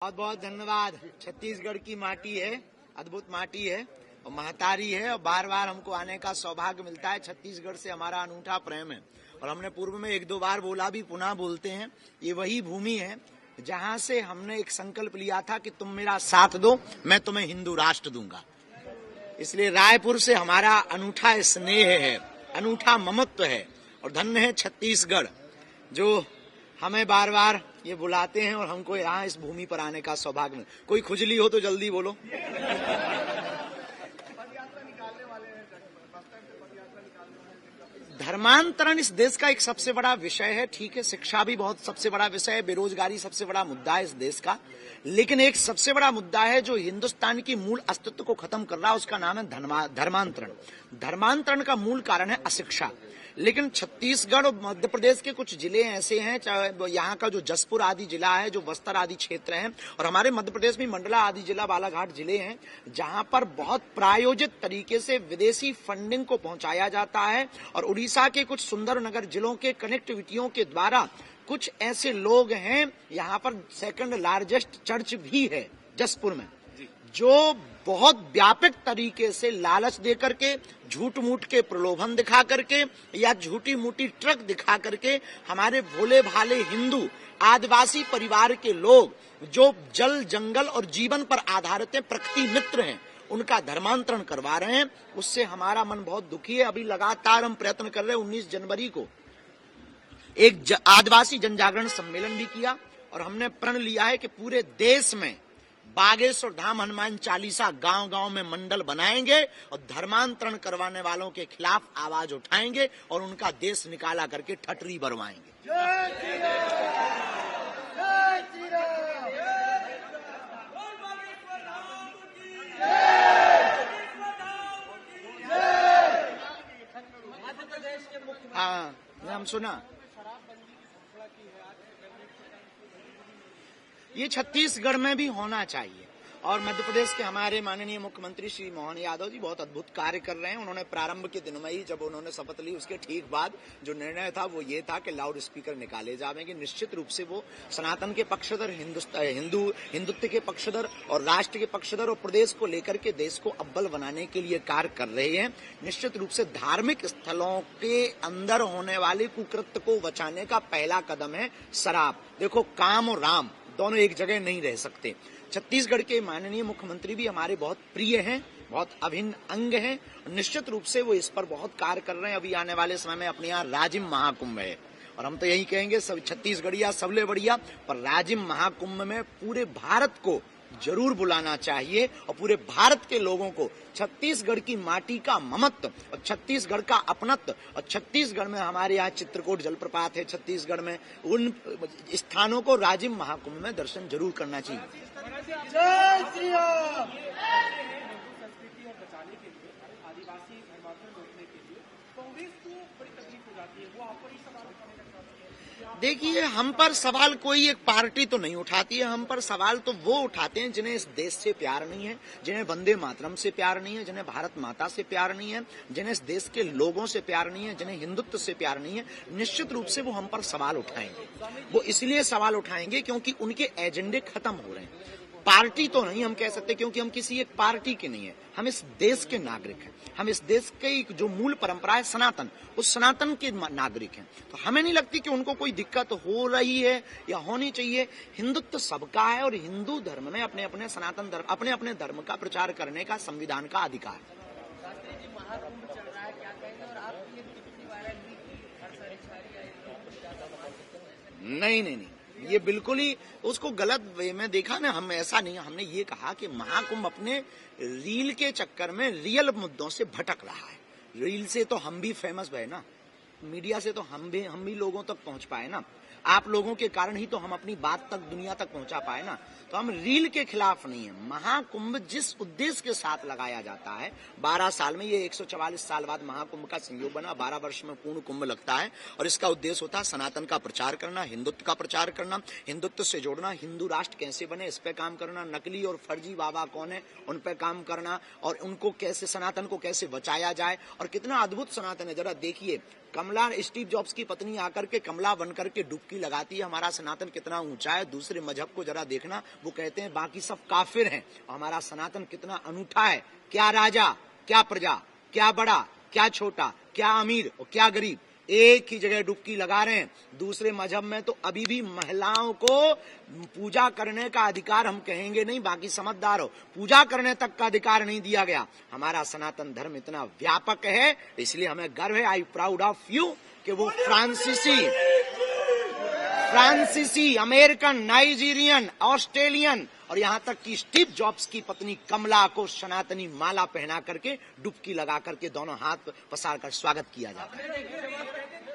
बहुत बहुत धन्यवाद। छत्तीसगढ़ की माटी है, अद्भुत माटी है और महतारी है और बार बार हमको आने का सौभाग्य मिलता है। छत्तीसगढ़ से हमारा अनूठा प्रेम है और हमने पूर्व में एक दो बार बोला भी, पुनः बोलते हैं। ये वही भूमि है जहां से हमने एक संकल्प लिया था कि तुम मेरा साथ दो, मैं तुम्हें हिंदू राष्ट्र दूंगा। इसलिए रायपुर से हमारा अनूठा स्नेह है, अनूठा ममत्व है और धन्य है छत्तीसगढ़ जो हमें बार बार ये बुलाते हैं और हमको यहाँ इस भूमि पर आने का सौभाग्य मिले। कोई खुजली हो तो जल्दी बोलो। धर्मांतरण इस देश का एक सबसे बड़ा विषय है, ठीक है। शिक्षा भी बहुत सबसे बड़ा विषय है, बेरोजगारी सबसे बड़ा मुद्दा है इस देश का। लेकिन एक सबसे बड़ा मुद्दा है जो हिंदुस्तान की मूल अस्तित्व को खत्म कर रहा है, उसका नाम है धर्मांतरण। धर्मांतरण का मूल कारण है अशिक्षा। लेकिन छत्तीसगढ़ और मध्य प्रदेश के कुछ जिले ऐसे हैं, चाहे यहाँ का जो जसपुर आदि जिला है, जो बस्तर आदि क्षेत्र हैं, और हमारे मध्य प्रदेश में मंडला आदि जिला, बालाघाट जिले हैं, जहाँ पर बहुत प्रायोजित तरीके से विदेशी फंडिंग को पहुंचाया जाता है। और उड़ीसा के कुछ सुंदर नगर जिलों के कनेक्टिविटियों के द्वारा कुछ ऐसे लोग हैं, यहाँ पर सेकंड लार्जेस्ट चर्च भी है जसपुर में, जो बहुत व्यापक तरीके से लालच दे करके, झूठ मूठ के प्रलोभन दिखा करके या झूठी मूठी ट्रक दिखा करके हमारे भोले भाले हिंदू आदिवासी परिवार के लोग जो जल जंगल और जीवन पर आधारित हैं, प्रकृति मित्र हैं, उनका धर्मांतरण करवा रहे हैं। उससे हमारा मन बहुत दुखी है। अभी लगातार हम प्रयत्न कर रहे हैं। 19 जनवरी को एक आदिवासी जनजागरण सम्मेलन भी किया और हमने प्रण लिया है कि पूरे देश में बागेश्वर धाम हनुमान चालीसा गांव गांव में मंडल बनाएंगे और धर्मांतरण करवाने वालों के खिलाफ आवाज उठाएंगे और उनका देश निकाला करके ठटरी भरवाएंगे। हाँ, हम सुना ये छत्तीसगढ़ में भी होना चाहिए। और मध्य प्रदेश के हमारे माननीय मुख्यमंत्री श्री मोहन यादव जी बहुत अद्भुत कार्य कर रहे हैं। उन्होंने प्रारंभ के दिनों में ही, जब उन्होंने शपथ ली, उसके ठीक बाद जो निर्णय था वो ये था कि लाउड स्पीकर निकाले जाएंगे। निश्चित रूप से वो सनातन के पक्षधर, हिंदुत्व के पक्षधर और राष्ट्र के पक्षधर और प्रदेश को लेकर के देश को अव्वल बनाने के लिए कार्य कर रहे हैं। निश्चित रूप से धार्मिक स्थलों के अंदर होने वाले कुकृत्य को बचाने का पहला कदम है शराब। देखो, काम और राम दोनों एक जगह नहीं रह सकते। छत्तीसगढ़ के माननीय मुख्यमंत्री भी हमारे बहुत प्रिय हैं, बहुत अभिन्न अंग हैं। निश्चित रूप से वो इस पर बहुत कार्य कर रहे हैं। अभी आने वाले समय में अपने यहाँ राजिम महाकुंभ है और हम तो यही कहेंगे, सब छत्तीसगढ़िया सबले बढ़िया, पर राजिम महाकुंभ में पूरे भारत को जरूर बुलाना चाहिए और पूरे भारत के लोगों को छत्तीसगढ़ की माटी का ममत्व और छत्तीसगढ़ का अपनत्व, और छत्तीसगढ़ में हमारे यहाँ चित्रकूट जलप्रपात है, छत्तीसगढ़ में उन स्थानों को राजिम महाकुंभ में दर्शन जरूर करना चाहिए। जय श्री राम। आदिवासी धर्मांतरण रोकने के लिए कांग्रेस को बड़ी तकलीफ हो जाती है, वो आप पर ही सवाल उठाने का चाहती है। देखिए, हम पर सवाल कोई एक पार्टी तो नहीं उठाती है। हम पर सवाल तो वो उठाते हैं जिन्हें इस देश से प्यार नहीं है, जिन्हें वंदे मातरम से प्यार नहीं है, जिन्हें भारत माता से प्यार नहीं है, जिन्हें इस देश के लोगों से प्यार नहीं है, जिन्हें हिंदुत्व से प्यार नहीं है। निश्चित रूप से वो हम पर सवाल उठाएंगे। वो इसलिए सवाल उठाएंगे क्योंकि उनके एजेंडे खत्म हो रहे हैं। पार्टी तो नहीं हम कह सकते, क्योंकि हम किसी एक पार्टी के नहीं है, हम इस देश के नागरिक हैं। हम इस देश की जो मूल परंपरा है सनातन, उस सनातन के नागरिक हैं। तो हमें नहीं लगती कि उनको कोई दिक्कत हो रही है या होनी चाहिए। हिंदुत्व सबका है और हिंदू धर्म में अपने अपने सनातन धर्म, अपने अपने धर्म का प्रचार करने का संविधान का अधिकार है। नहीं नहीं नहीं, ये बिल्कुल ही उसको गलत वे में देखा ना। हम ऐसा नहीं, हमने ये कहा कि महाकुंभ अपने रील के चक्कर में रियल मुद्दों से भटक रहा है। रील से तो हम भी फेमस हुए ना, मीडिया से तो हम भी लोगों तक पहुंच पाए ना। आप लोगों के कारण ही तो हम अपनी बात तक दुनिया तक पहुंचा पाए ना। तो हम रील के खिलाफ नहीं है। महाकुंभ जिस उद्देश्य के साथ लगाया जाता है, 12 साल में, ये 144 साल बाद महाकुंभ का संयोग बना, 12 वर्ष में पूर्ण कुंभ लगता है और इसका उद्देश्य होता है सनातन का प्रचार करना, हिंदुत्व का प्रचार करना, हिंदुत्व से जोड़ना, हिंदू राष्ट्र कैसे बने इस पे काम करना, नकली और फर्जी बाबा कौन है उन पे काम करना और उनको कैसे, सनातन को कैसे बचाया जाए। और कितना अद्भुत सनातन है, जरा देखिए, कमला, स्टीव जॉब्स की पत्नी आकर के कमला बन करके डुबकी लगाती है, हमारा सनातन कितना ऊंचा है, दूसरे मजहब को जरा देखना, वो कहते हैं बाकी सब काफिर हैं, हमारा सनातन कितना अनूठा है, क्या राजा, क्या प्रजा, क्या बड़ा, क्या छोटा, क्या अमीर और क्या गरीब, एक ही जगह डुबकी लगा रहे हैं। दूसरे मजहब में तो अभी भी महिलाओं को पूजा करने का अधिकार हम कहेंगे नहीं, बाकी समझदार हो, पूजा करने तक का अधिकार नहीं दिया गया। हमारा सनातन धर्म इतना व्यापक है, इसलिए हमें गर्व है, आई प्राउड ऑफ यू, कि वो फ्रांसीसी, अमेरिकन, नाइजीरियन, ऑस्ट्रेलियन और यहाँ तक कि स्टीव जॉब्स की पत्नी कमला को सनातनी माला पहना करके डुबकी लगा करके दोनों हाथ पसार कर स्वागत किया जाता है।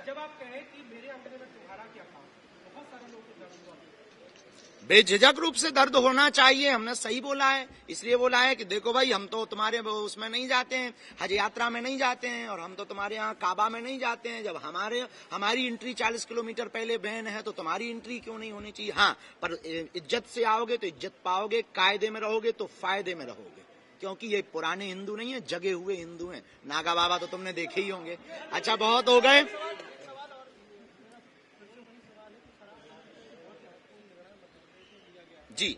जब आप कहें कि मेरे अंदर में तुम्हारा क्या काम, बहुत सारे लोगों को दर्द हुआ, बेझिझक रूप से दर्द होना चाहिए, हमने सही बोला है, इसलिए बोला है कि देखो भाई, हम तो तुम्हारे उसमें नहीं जाते हैं, हज यात्रा में नहीं जाते हैं, और हम तो तुम्हारे यहाँ काबा में नहीं जाते हैं। जब हमारी एंट्री 40 किलोमीटर पहले बैन है, तो तुम्हारी एंट्री क्यों नहीं होनी चाहिए? हाँ, पर इज्जत से आओगे तो इज्जत पाओगे, कायदे में रहोगे तो फायदे में रहोगे, क्योंकि ये पुराने हिंदू नहीं है, जगे हुए हिंदू हैं। नागा बाबा तो तुमने देखे ही होंगे। अच्छा, बहुत हो गए जी।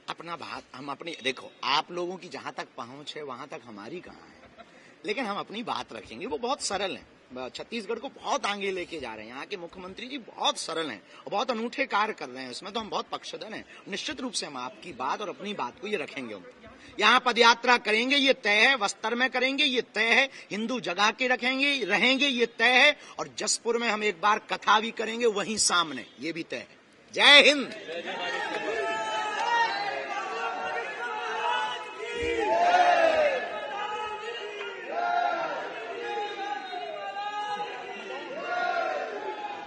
अपना बात हम अपनी, देखो आप लोगों की जहां तक पहुंच है वहां तक हमारी कहां है, लेकिन हम अपनी बात रखेंगे, वो बहुत सरल है। छत्तीसगढ़ को बहुत आगे लेके जा रहे हैं, यहाँ के मुख्यमंत्री जी बहुत सरल हैं और बहुत अनूठे कार्य कर रहे हैं, उसमें तो हम बहुत पक्षधर हैं। निश्चित रूप से हम आपकी बात और अपनी बात को ये रखेंगे। यहाँ पदयात्रा करेंगे, ये तय है, बस्तर में करेंगे, ये तय है, हिंदू जगा के रहेंगे, ये तय है, और जसपुर में हम एक बार कथा भी करेंगे वहीं सामने, ये भी तय है। जय हिंद।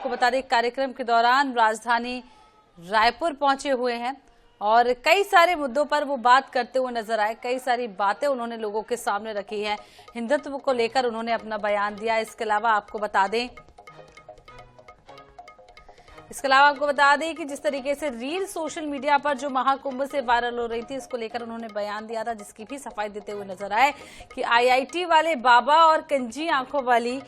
को बता दें, कार्यक्रम के दौरान राजधानी रायपुर पहुंचे हुए हैं और कई सारे मुद्दों पर वो बात करते हुए नजर आए। कई सारी बातें उन्होंने लोगों के सामने रखी हैं, हिंदुत्व को लेकर उन्होंने अपना बयान दिया। इसके अलावा आपको बता दें कि जिस तरीके से रील सोशल मीडिया पर जो महाकुंभ से वायरल हो रही थी, इसको लेकर उन्होंने बयान दिया था, जिसकी भी सफाई देते हुए नजर आए कि IIT वाले बाबा और कंजी आंखों वाली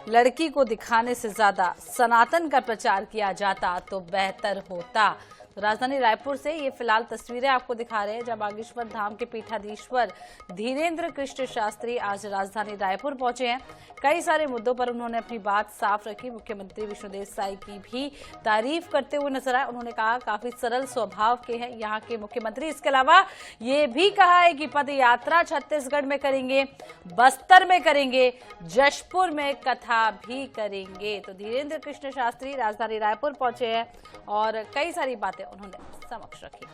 लड़की को दिखाने से ज्यादा सनातन का प्रचार किया जाता तो बेहतर होता। तो राजधानी रायपुर से ये फिलहाल तस्वीरें आपको दिखा रहे हैं, जब बागेश्वर धाम के पीठाधीश्वर धीरेन्द्र कृष्ण शास्त्री आज राजधानी रायपुर पहुंचे हैं। कई सारे मुद्दों पर उन्होंने अपनी बात साफ रखी। मुख्यमंत्री विष्णुदेव साई की भी तारीफ करते हुए नजर आए। उन्होंने कहा काफी सरल स्वभाव के हैं यहाँ के मुख्यमंत्री। इसके अलावा ये भी कहा है कि पद यात्रा छत्तीसगढ़ में करेंगे, बस्तर में करेंगे, जशपुर में कथा भी करेंगे। तो धीरेन्द्र कृष्ण शास्त्री राजधानी रायपुर पहुंचे हैं और कई सारी बातें उन्होंने समक्ष रखी।